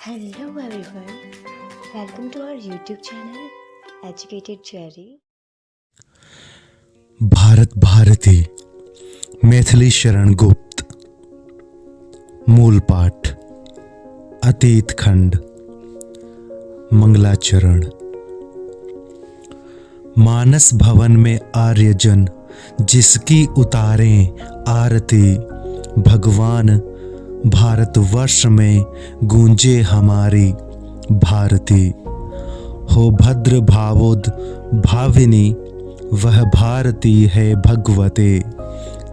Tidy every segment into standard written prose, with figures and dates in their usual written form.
Hello everyone, welcome to our YouTube channel Educated Cherry. Bharat Bharti Maithili Sharan Gupt. मूल पाठ अतीत खंड मंगलाचरण। मानस भवन में आर्यजन जिसकी उतारें आरती, भगवान भारतवर्ष में गूंजे हमारी भारती। हो भद्र भावोद भाविनी वह भारती है भगवते,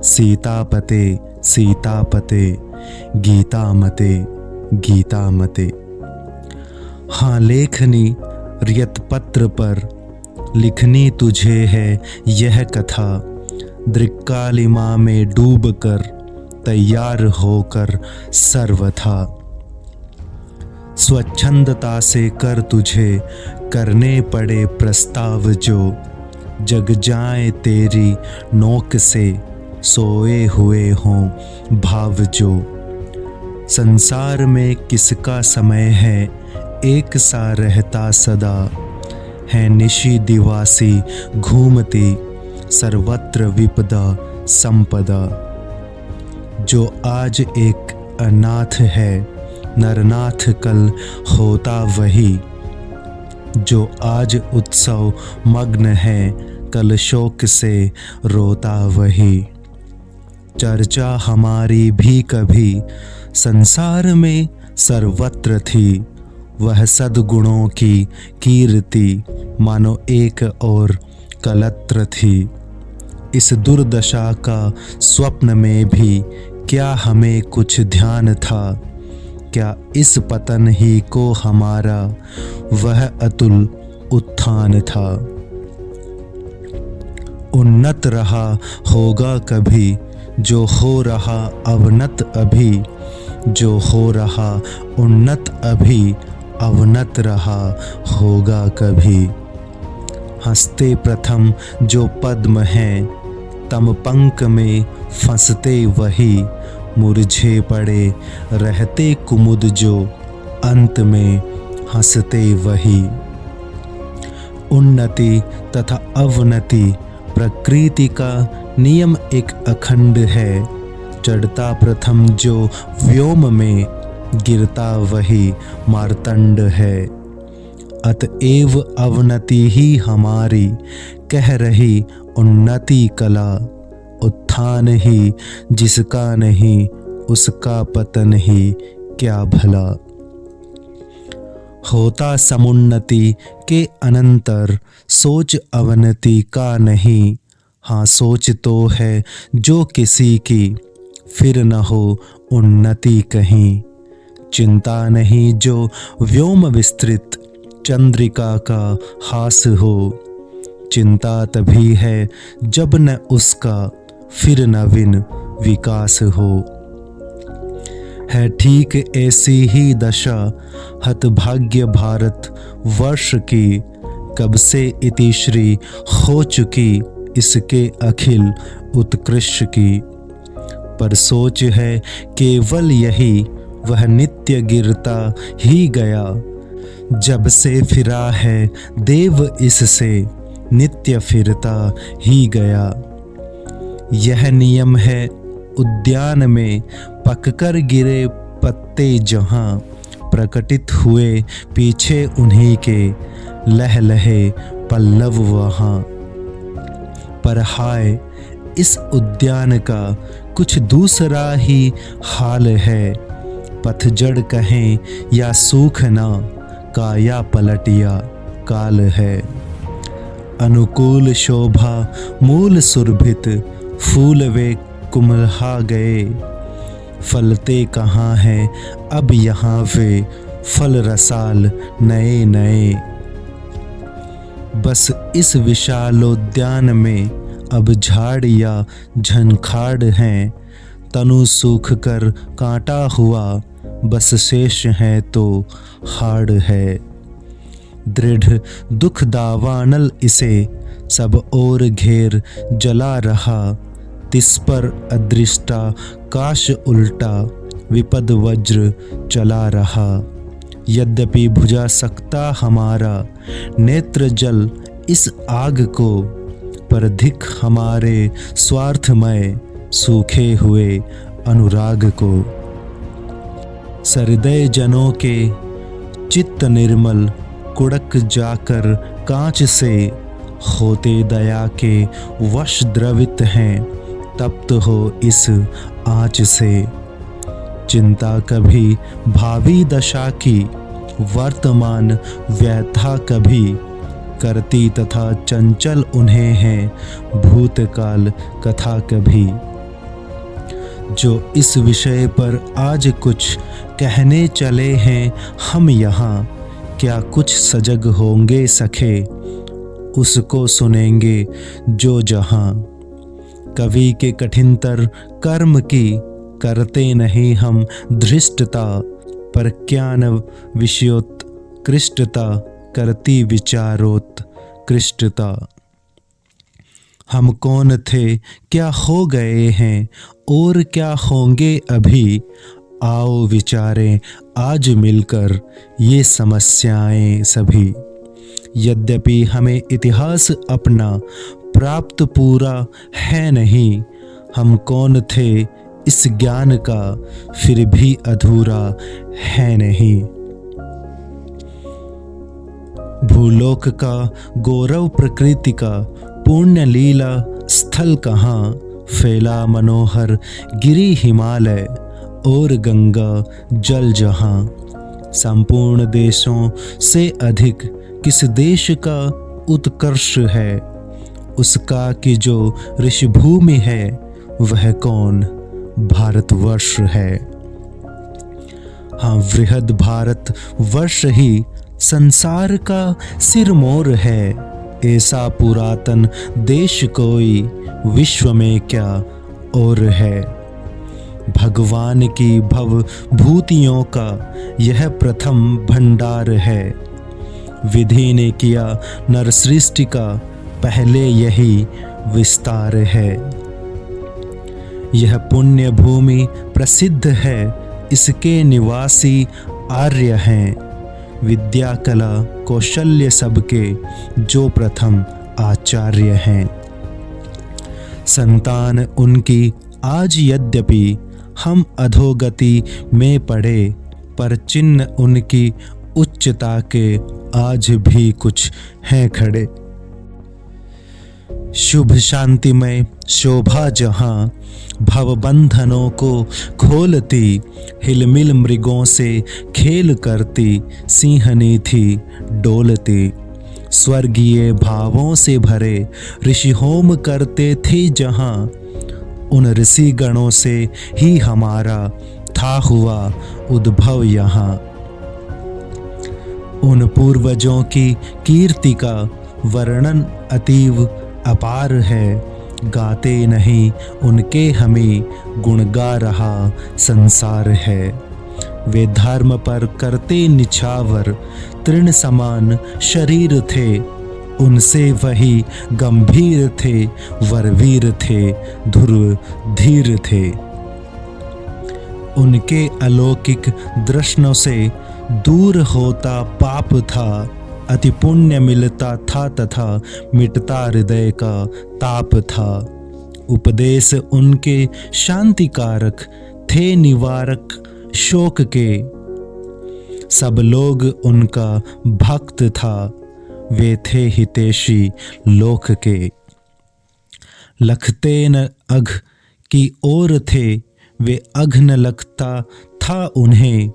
सीतापते सीतापते गीतामते गीतामते। हाँ लेखनी रियतपत्र पर लिखनी तुझे है यह कथा, दृक्कालिमा में डूब कर तैयार होकर सर्वथा। स्वच्छंदता से कर तुझे करने पड़े प्रस्ताव जो, जग जाए तेरी नोक से सोए हुए हों भाव जो। संसार में किसका समय है एक सा रहता सदा, है निशी दिवासी घूमती सर्वत्र विपदा संपदा। जो आज एक अनाथ है नरनाथ कल होता वही, जो आज उत्सव मग्न है कल शोक से रोता वही। चर्चा हमारी भी कभी संसार में सर्वत्र थी, वह सद्गुणों की कीर्ति मानो एक और कलत्र थी। इस दुर्दशा का स्वप्न में भी क्या हमें कुछ ध्यान था, क्या इस पतन ही को हमारा वह अतुल उत्थान था। उन्नत रहा होगा कभी जो हो रहा अवनत अभी, जो हो रहा उन्नत अभी अवनत रहा होगा कभी। हंसते प्रथम जो पद्म हैं तम पंख में फंसते वही, मुरझे पड़े रहते कुमुद जो अंत में हंसते वही। उन्नति तथा अवनति प्रकृति का नियम एक अखंड है, चढ़ता प्रथम जो व्योम में गिरता वही मार्तंड है। अतएव अवनति ही हमारी कह रही उन्नति कला, उत्थान ही जिसका नहीं उसका पतन ही क्या भला। होता समुन्नति के अनंतर सोच अवनति का नहीं, हाँ सोच तो है जो किसी की फिर न हो उन्नति कहीं। चिंता नहीं जो व्योम विस्तृत चंद्रिका का हास हो, चिंता तभी है जब न उसका फिर नवीन विकास हो। है ठीक ऐसी ही दशा हतभाग्य भारत वर्ष की, कब से इतिश्री हो चुकी इसके अखिल उत्कृष्ट की। पर सोच है केवल यही वह नित्य गिरता ही गया, जब से फिरा है देव इससे नित्य फिरता ही गया। यह नियम है उद्यान में पककर गिरे पत्ते जहां, प्रकटित हुए पीछे उन्हीं के लहलहे पल्लव वहां। पर हाय इस उद्यान का कुछ दूसरा ही हाल है, पतझड़ कहें या सूखना काया पलटिया काल है। अनुकूल शोभा मूल सुरभित फूल वे कुम्हला गए, फलते कहाँ हैं अब यहाँ वे फल रसाल नए नए। बस इस विशालोद्यान में अब झाड़ या झंखाड़ हैं, तनु सूख कर कांटा हुआ बस शेष है तो हाड़ है। दृढ़ दुख दावानल इसे सब ओर घेर जला रहा, तिस पर अदृष्टा काश उल्टा विपद वज्र चला रहा। यद्यपि बुझा सकता हमारा नेत्र जल इस आग को, पर धिक हमारे स्वार्थमय सूखे हुए अनुराग को। सहृदय जनों के चित्त निर्मल कुड़क जाकर कांच से, होते दया के वश द्रवित हैं तप्त हो इस आँच से। चिंता कभी भावी दशा की, वर्तमान व्यथा कभी करती तथा चंचल उन्हें है भूतकाल कथा कभी। जो इस विषय पर आज कुछ कहने चले हैं हम यहाँ, क्या कुछ सजग होंगे सखे उसको सुनेंगे जो जहाँ। कवि के कठिनतर कर्म की करते नहीं हम धृष्टता, पर ज्ञान विषयोत्कृष्टता करती विचारोत्कृष्टता। हम कौन थे, क्या हो गए हैं और क्या होंगे अभी, आओ विचारें आज मिलकर ये समस्याएं सभी। यद्यपि हमें इतिहास अपना प्राप्त पूरा है नहीं, हम कौन थे इस ज्ञान का फिर भी अधूरा है नहीं। भूलोक का गौरव प्रकृति का पुण्य लीला स्थल कहाँ, फैला मनोहर गिरी हिमालय और गंगा जल जहाँ। संपूर्ण देशों से अधिक किस देश का उत्कर्ष है, उसका कि जो ऋषिभूमि है वह कौन भारतवर्ष है। हाँ, वृहद भारत वर्ष ही संसार का सिरमौर है, ऐसा पुरातन देश कोई विश्व में क्या और है। भगवान की भव भूतियों का यह प्रथम भंडार है, विधि ने किया नर सृष्टि का पहले यही विस्तार है। यह पुण्य भूमि प्रसिद्ध है, इसके निवासी आर्य हैं, विद्या कला कौशल्य सबके जो प्रथम आचार्य हैं। संतान उनकी आज यद्यपि हम अधोगति में पड़े, पर चिन्ह उनकी उच्चता के आज भी कुछ हैं खड़े। शुभ शांतिमय शोभा जहाँ भव बंधनों को खोलती, हिलमिल मृगों से खेल करती सिंहनी थी डोलती। स्वर्गीय भावों से भरे ऋषि होम करते थे जहाँ, उन ऋषि गणों से ही हमारा था हुआ उद्भव यहाँ। उन पूर्वजों की कीर्ति का वर्णन अतीव अपार है, गाते नहीं उनके हमें गुण गा रहा संसार है। वे धर्म पर करते निछावर, तृण समान शरीर थे, उनसे वही गंभीर थे, वरवीर थे, ध्रुव धीर थे। उनके अलौकिक दर्शनों से दूर होता पाप था, अति पुण्य मिलता था तथा मिटता हृदय का ताप था। उपदेश उनके शांतिकारक थे, निवारक शोक के, सब लोग उनका भक्त था, वे थे हितैषी लोक के। लखते न अघ की ओर थे, वे अघ न लगता था उन्हें,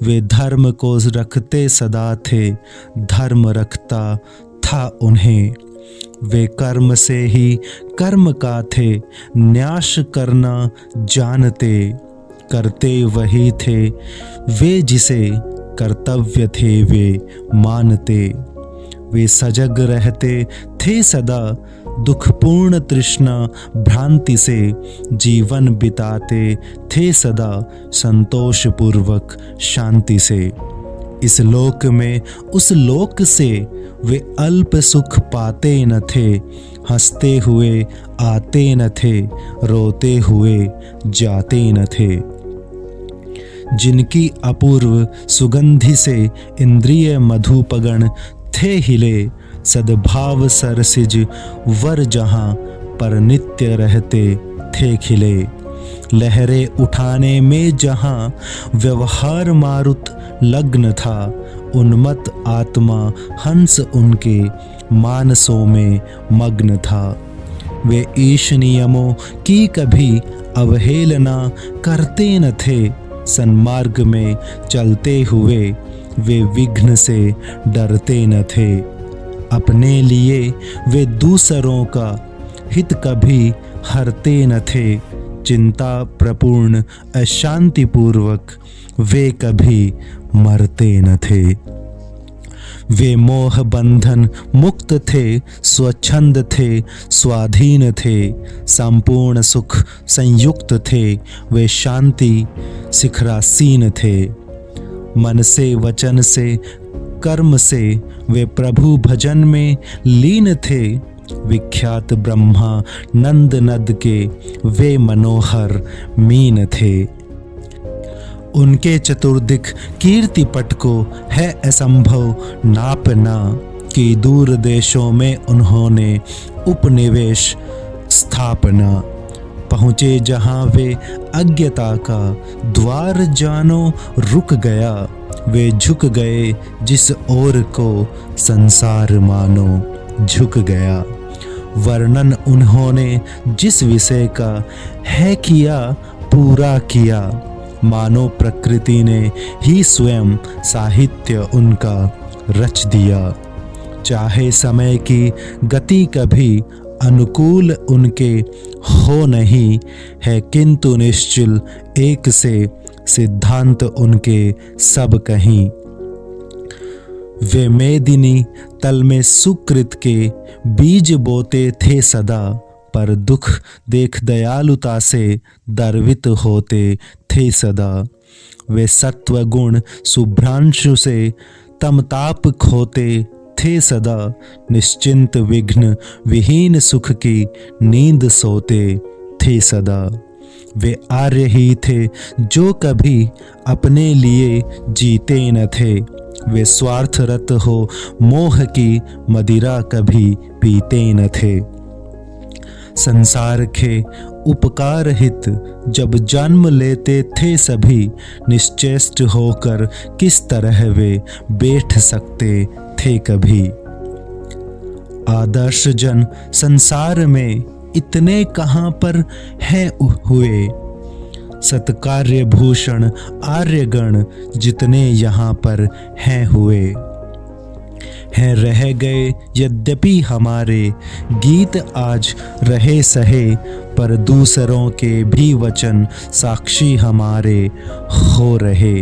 वे धर्म को रखते सदा थे, धर्म रखता था उन्हें। वे कर्म से ही कर्म का थे, न्यास करना जानते, करते वही थे वे जिसे कर्तव्य थे वे मानते। वे सजग रहते थे सदा, दुखपूर्ण तृष्णा भ्रांति से जीवन बिताते थे सदा, संतोष पूर्वक शांति से। इस लोक में उस लोक से वे अल्प सुख पाते न थे, हंसते हुए आते न थे, रोते हुए जाते न थे। जिनकी अपूर्व सुगंधि से इंद्रिय मधुपगण थे हिले, सद्भाव सरसिज वर जहाँ पर नित्य रहते थे खिले। लहरें उठाने में जहाँ व्यवहार मारुत लग्न था, उन्मत्त आत्मा हंस उनके मानसों में मग्न था। वे ईश नियमों की कभी अवहेलना करते न थे, सन्मार्ग में चलते हुए वे विघ्न से डरते न थे। अपने लिए वे दूसरों का हित कभी हरते न थे, चिंता प्रपूर्ण अशांतिपूर्वक वे कभी मरते न थे। वे मोह बंधन मुक्त थे, स्वच्छंद थे, स्वाधीन थे, संपूर्ण सुख संयुक्त थे, वे शांति शिखरासीन थे। मन से वचन से कर्म से वे प्रभु भजन में लीन थे, विख्यात ब्रह्मा नंद नद के वे मनोहर मीन थे। उनके चतुर्दिक कीर्ति पट को है असंभव नापना, कि दूर देशों में उन्होंने उपनिवेश स्थापना। पहुँचे जहाँ वे अज्ञता का द्वार जानो रुक गया, वे झुक गए जिस ओर को संसार मानो झुक गया। वर्णन उन्होंने जिस विषय का है किया पूरा किया, मानो प्रकृति ने ही स्वयं साहित्य उनका रच दिया। चाहे समय की गति कभी अनुकूल उनके हो नहीं है, किंतु निश्चल एक से सिद्धांत उनके सब कहीं। वे मेदिनी तल में सुकृत के बीज बोते थे सदा, पर दुख देख दयालुता से दर्वित होते थे सदा। वे सत्व गुण शुभ्रांशु से तमताप खोते थे सदा, निश्चिंत विघ्न विहीन सुख की नींद सोते थे सदा। वे आर्य ही थे जो कभी अपने लिए जीते न थे, वे स्वार्थरत हो मोह की मदिरा कभी पीते न थे। संसार के उपकार हित जब जन्म लेते थे सभी, निश्चेष्ट होकर किस तरह वे बैठ सकते थे कभी। आदर्श जन संसार में इतने कहाँ पर हैं हुए, सत्कार्य भूषण आर्यगण जितने यहाँ पर हैं हुए। हैं रह गए यद्यपि हमारे गीत आज रहे सहे, पर दूसरों के भी वचन साक्षी हमारे हो रहे।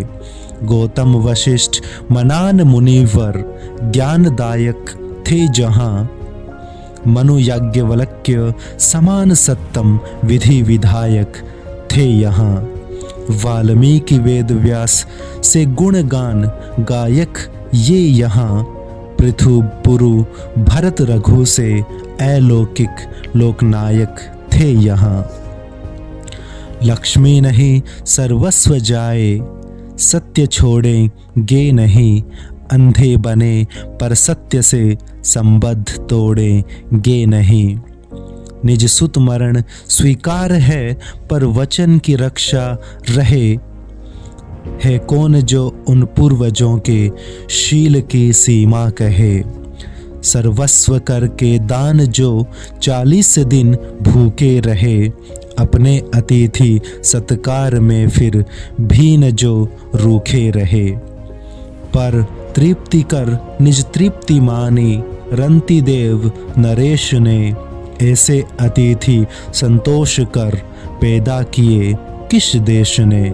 गौतम वशिष्ठ मनान मुनिवर ज्ञानदायक थे जहाँ, मनु याज्ञवल्क्य समान सत्तम विधि विधायक थे यहाँ। वाल्मीकि वेद व्यास से गुणगान गायक ये यहाँ, पृथु पुरु भरत रघु से अलौकिक लोकनायक थे यहाँ। लक्ष्मी नहीं सर्वस्व जाए, सत्य छोड़ेंगे नहीं, अंधे बने पर सत्य से संबद्ध तोड़ेंगे नहीं। निज सुत मरण स्वीकार है पर वचन की रक्षा रहे, है कौन जो उन पूर्वजों के शील की सीमा कहे। सर्वस्व करके दान जो 40 दिन भूखे रहे, अपने अतिथि सत्कार में फिर भी न जो रूखे रहे। पर तृप्ति कर निज तृप्ति मानी, रंति देव नरेश ने, ऐसे अतिथि संतोष कर पैदा किए किस देश ने।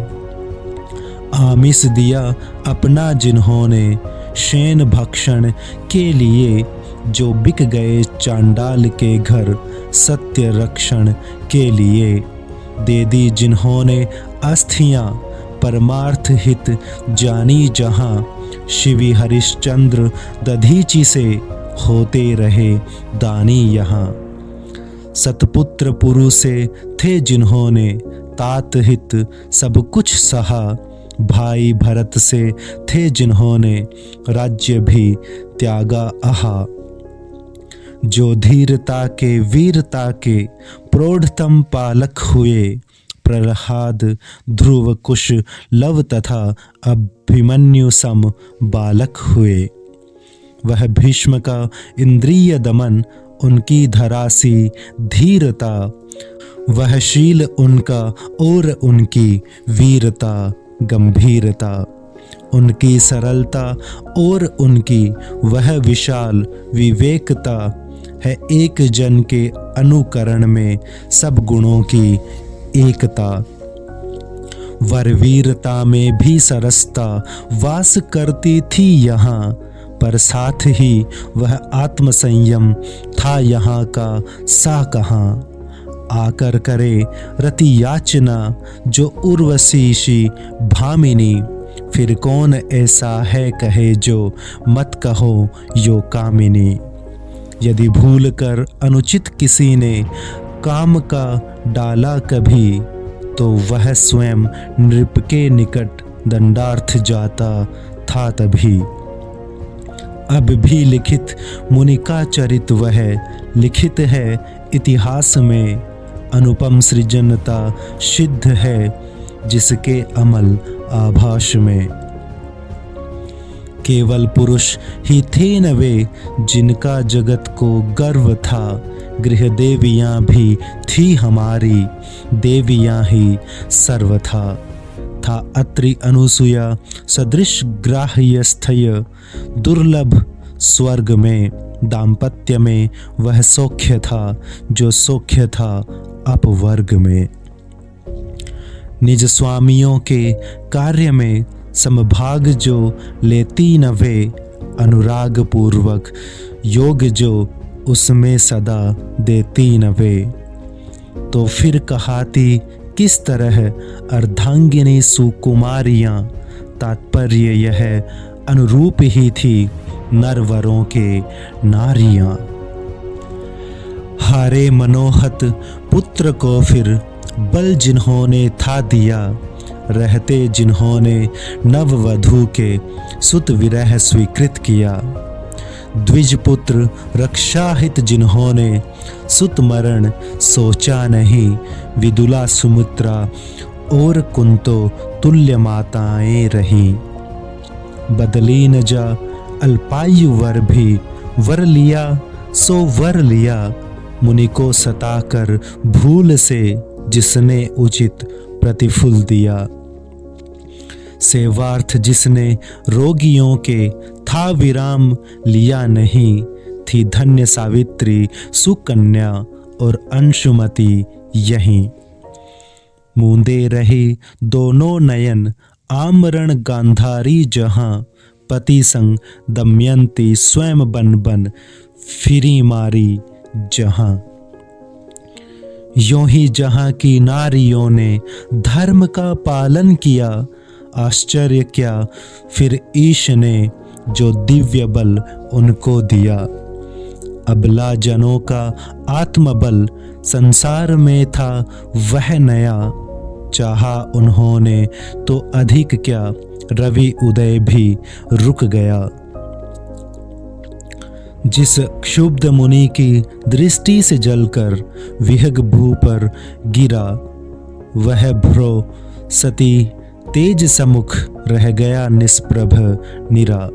आमिष दिया अपना जिन्होंने शेन भक्षण के लिए, जो बिक गए चांडाल के घर सत्य रक्षण के लिए। दे दी जिन्होंने अस्थियां परमार्थ हित जानी जहाँ, शिवी हरिश्चंद्र दधीचि से होते रहे दानी यहाँ। सतपुत्र पुरु से थे जिन्होंने तात हित सब कुछ सहा, भाई भरत से थे जिन्होंने राज्य भी त्यागा आहा। जो धीरता के वीरता के प्रौढ़तम पालक हुए, प्रहलाद ध्रुव कुश लव तथा अभिमन्यु सम बालक हुए। वह भीष्म का इंद्रिय दमन, उनकी धरासी धीरता, वह शील उनका और उनकी वीरता गंभीरता, उनकी सरलता और उनकी वह विशाल विवेकता है। एक जन के अनुकरण में सब गुणों की एकता। वरवीरता में भी सरसता वास करती थी यहाँ, पर साथ ही वह आत्मसंयम था यहाँ का सा कहाँ। आकर करे रति याचना जो उर्वशीषी भामिनी, फिर कौन ऐसा है कहे जो मत कहो यो कामिनी। यदि भूल कर अनुचित किसी ने काम का डाला कभी, तो वह स्वयं नृप के निकट दंडार्थ जाता था तभी। अब भी लिखित मुनि का चरित वह लिखित है इतिहास में, अनुपम सृजनता सिद्ध है जिसके अमल आभास में। केवल पुरुष ही थे न वे जिनका जगत को गर्व था, गृह देवियां भी थी हमारी, देवियां ही सर्व था अत्रि अनुसुया सदृश ग्राह्य स्थय, दुर्लभ स्वर्ग में दाम्पत्य में वह सौख्य था जो सौख्य था अपवर्ग में। निज स्वामियों के कार्य में समभाग जो लेती न वे, अनुराग पूर्वक योग जो उसमें सदा देती न वे। तो फिर कहाती किस तरह अर्धांगिनी सुकुमारियां, तात्पर्य यह अनुरूप ही थी नरवरों के नारियां। हारे मनोहत पुत्र को फिर बल जिन्होंने था दिया, रहते जिन्होंने नववधू के सुत विरह स्वीकृत किया। द्विज पुत्र रक्षाहित जिन्होंने सुत मरण सोचा नहीं, विदुला सुमित्रा और कुंतो तुल्य माताएं रहीं। बदली न जा अल्पायु वर भी, वर लिया सो वर लिया, मुनि को सताकर भूल से जिसने उचित प्रतिफल दिया। सेवार्थ जिसने रोगियों के था विराम लिया नहीं, थी धन्य सावित्री सुकन्या और अंशुमती यहीं। मूंदे रही दोनों नयन आमरण गांधारी जहां, पति संग दमयंती स्वयं बन बन फिरी मारी जहां। यों ही जहां की नारियों ने धर्म का पालन किया, आश्चर्य क्या फिर ईश ने जो दिव्य बल उनको दिया। अबला जनों का आत्मबल संसार में था वह नया, चाहा उन्होंने तो अधिक क्या रवि उदय भी रुक गया। जिस क्षुब्ध मुनि की दृष्टि से जलकर विहग भू पर गिरा, वह भ्रो सती तेज समुख रह गया निष्प्रभ निरा।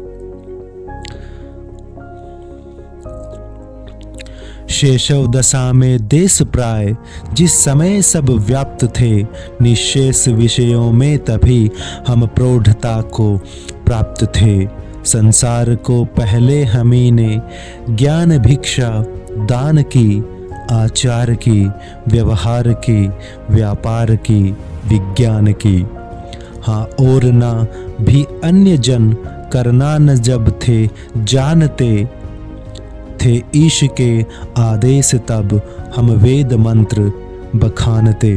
शेषव दशा में देश प्राय जिस समय सब व्याप्त थे, निशेष विषयों में तभी हम प्रौढ़ता को प्राप्त थे। संसार को पहले हमी ने ज्ञान भिक्षा दान की, आचार की व्यवहार की व्यापार की विज्ञान की। हाँ और ना भी अन्य जन करना न जब थे जानते थे, ईश के आदेश तब हम वेद मंत्र बखानते।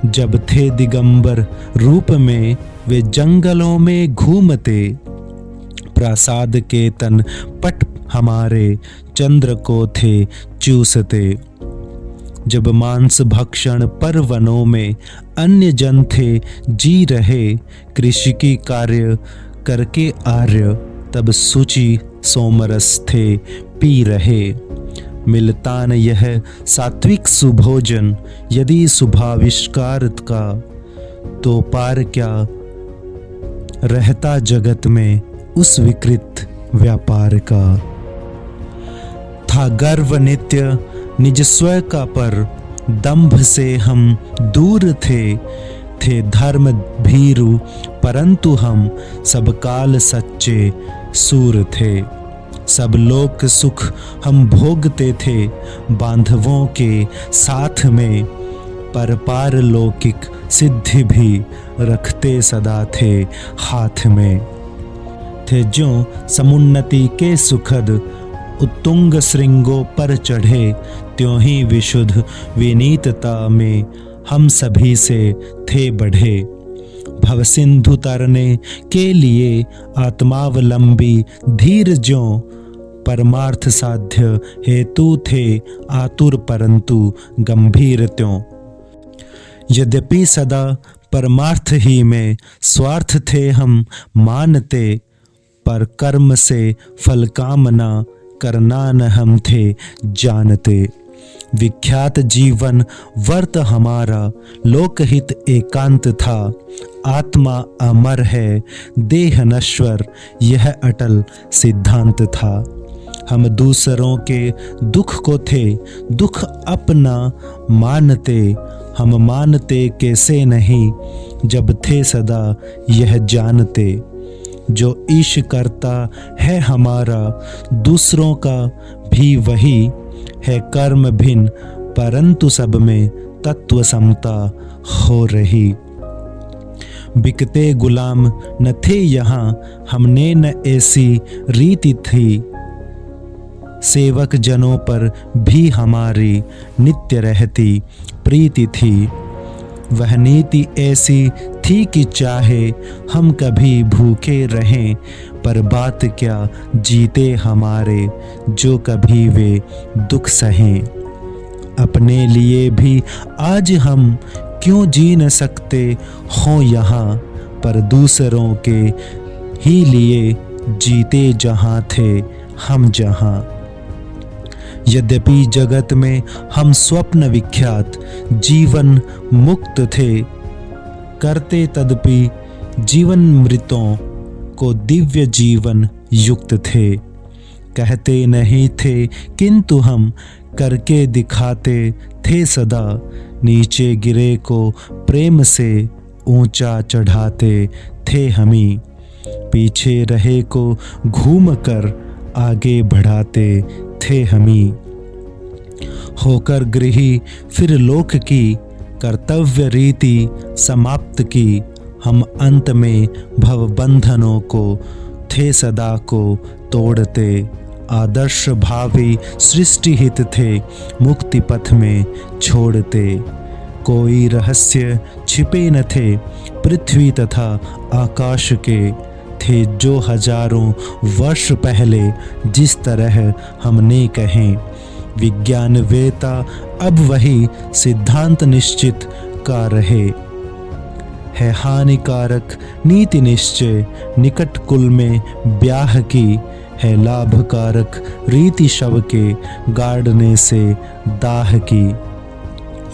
जब थे दिगंबर रूप में वे जंगलों में घूमते, प्रासाद के तन पट हमारे चंद्र को थे चूसते। जब मांस भक्षण पर वनों में अन्य जन थे जी रहे, कृषि की कार्य करके आर्य तब शुचि सोमरस थे पी रहे। मिलता न यह सात्विक सुभोजन यदि शुभाविष्कार का, तो पार क्या रहता जगत में उस विकृत व्यापार का। था गर्व नित्य निज स्व का, पर दंभ से हम दूर थे धर्म भीरु परंतु हम सब काल सच्चे सूर थे। सब लोक सुख हम भोगते थे बांधवों के साथ में, पर पारलौकिक सिद्धि भी रखते सदा थे हाथ में। थे जो समुन्नति के सुखद उत्तुंग श्रृंगों पर चढ़े, त्यों ही विशुद्ध विनीतता में हम सभी से थे बढ़े। भव सिंधु तरने के लिए आत्मावलंबी धीर ज्यों, परमार्थ साध्य हेतु थे आतुर परंतु गंभीर त्यों। यद्यपि सदा परमार्थ ही में स्वार्थ थे हम मानते, पर कर्म से फल कामना करना न हम थे जानते। विख्यात जीवन वर्त हमारा लोकहित एकांत था, आत्मा अमर है देह नश्वर यह अटल सिद्धांत था। हम दूसरों के दुख को थे दुख अपना मानते, हम मानते कैसे नहीं जब थे सदा यह जानते। जो ईश करता है हमारा दूसरों का भी वही है कर्म भिन्न, परंतु सब में तत्व समता हो रही। बिकते गुलाम न थे यहाँ हमने न ऐसी रीति थी, सेवक जनों पर भी हमारी नित्य रहती प्रीति थी। वह नीति ऐसी थी कि चाहे हम कभी भूखे रहें, पर बात क्या जीते हमारे जो कभी वे दुख सहें। अपने लिए भी आज हम क्यों जी न सकते हों यहाँ, पर दूसरों के ही लिए जीते जहाँ थे हम जहाँ। यद्यपि जगत में हम स्वप्न विख्यात जीवन मुक्त थे, करते तदपि जीवन मृतों को दिव्य जीवन युक्त थे। कहते नहीं थे किंतु हम करके दिखाते थे सदा, नीचे गिरे को प्रेम से ऊंचा चढ़ाते थे हमी। पीछे रहे को घूम कर आगे बढ़ाते थे हमी। होकर गृही फिर लोक की कर्तव्य रीति समाप्त की, हम अंत में भव बंधनों को थे सदा को तोड़ते। आदर्श भावी सृष्टि हित थे मुक्ति पथ में छोड़ते। कोई रहस्य छिपे न थे पृथ्वी तथा आकाश के, थे जो हजारों वर्ष पहले जिस तरह हमने कहें। विज्ञान वेता अब वही सिद्धांत निश्चित का रहे, है हानिकारक नीति निश्चय निकट कुल में ब्याह की, है लाभकारक रीति शव के गाड़ने से दाह की।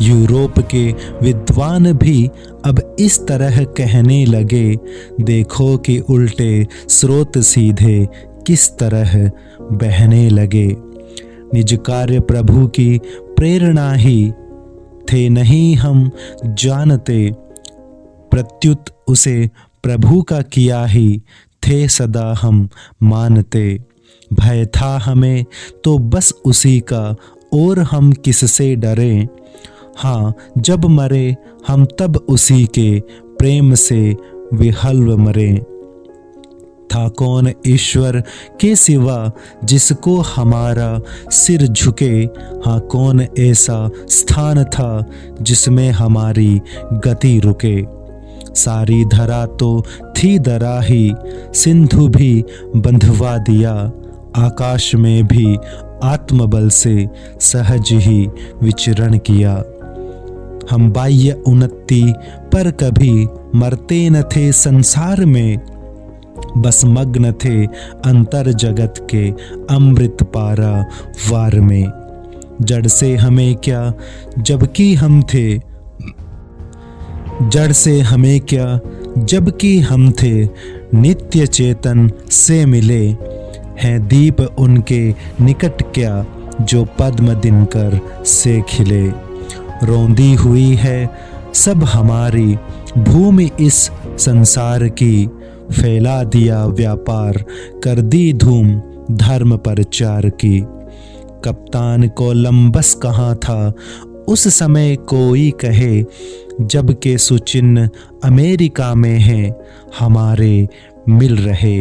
यूरोप के विद्वान भी अब इस तरह कहने लगे, देखो कि उल्टे स्रोत सीधे किस तरह बहने लगे। निज कार्य प्रभु की प्रेरणा ही थे नहीं हम जानते, प्रत्युत उसे प्रभु का किया ही थे सदा हम मानते। भय था हमें तो बस उसी का और हम किससे डरे, हाँ जब मरे हम तब उसी के प्रेम से विहल्व मरे। था कौन ईश्वर के सिवा जिसको हमारा सिर झुके, हाँ कौन ऐसा स्थान था जिसमें हमारी गति रुके। सारी धरा तो थी दरा ही, सिंधु भी बंधवा दिया आकाश में भी आत्मबल से सहज ही विचरण किया। हम बाह्य उन्नति पर कभी मरते न थे संसार में, बस मग्न थे अंतर जगत के अमृत पारा वार में। जड़ से हमें क्या जबकि हम थे, जड़ से हमें क्या जबकि हम थे, नित्य चेतन से मिले हैं दीप उनके निकट क्या, जो पद्म दिनकर से खिले। रौंदी हुई है सब हमारी भूमि इस संसार की, फैला दिया व्यापार कर दी धूम धर्म प्रचार की। कप्तान कोलंबस कहाँ था उस समय कोई कहे, जबकि सुचिन्ह अमेरिका में है हमारे मिल रहे।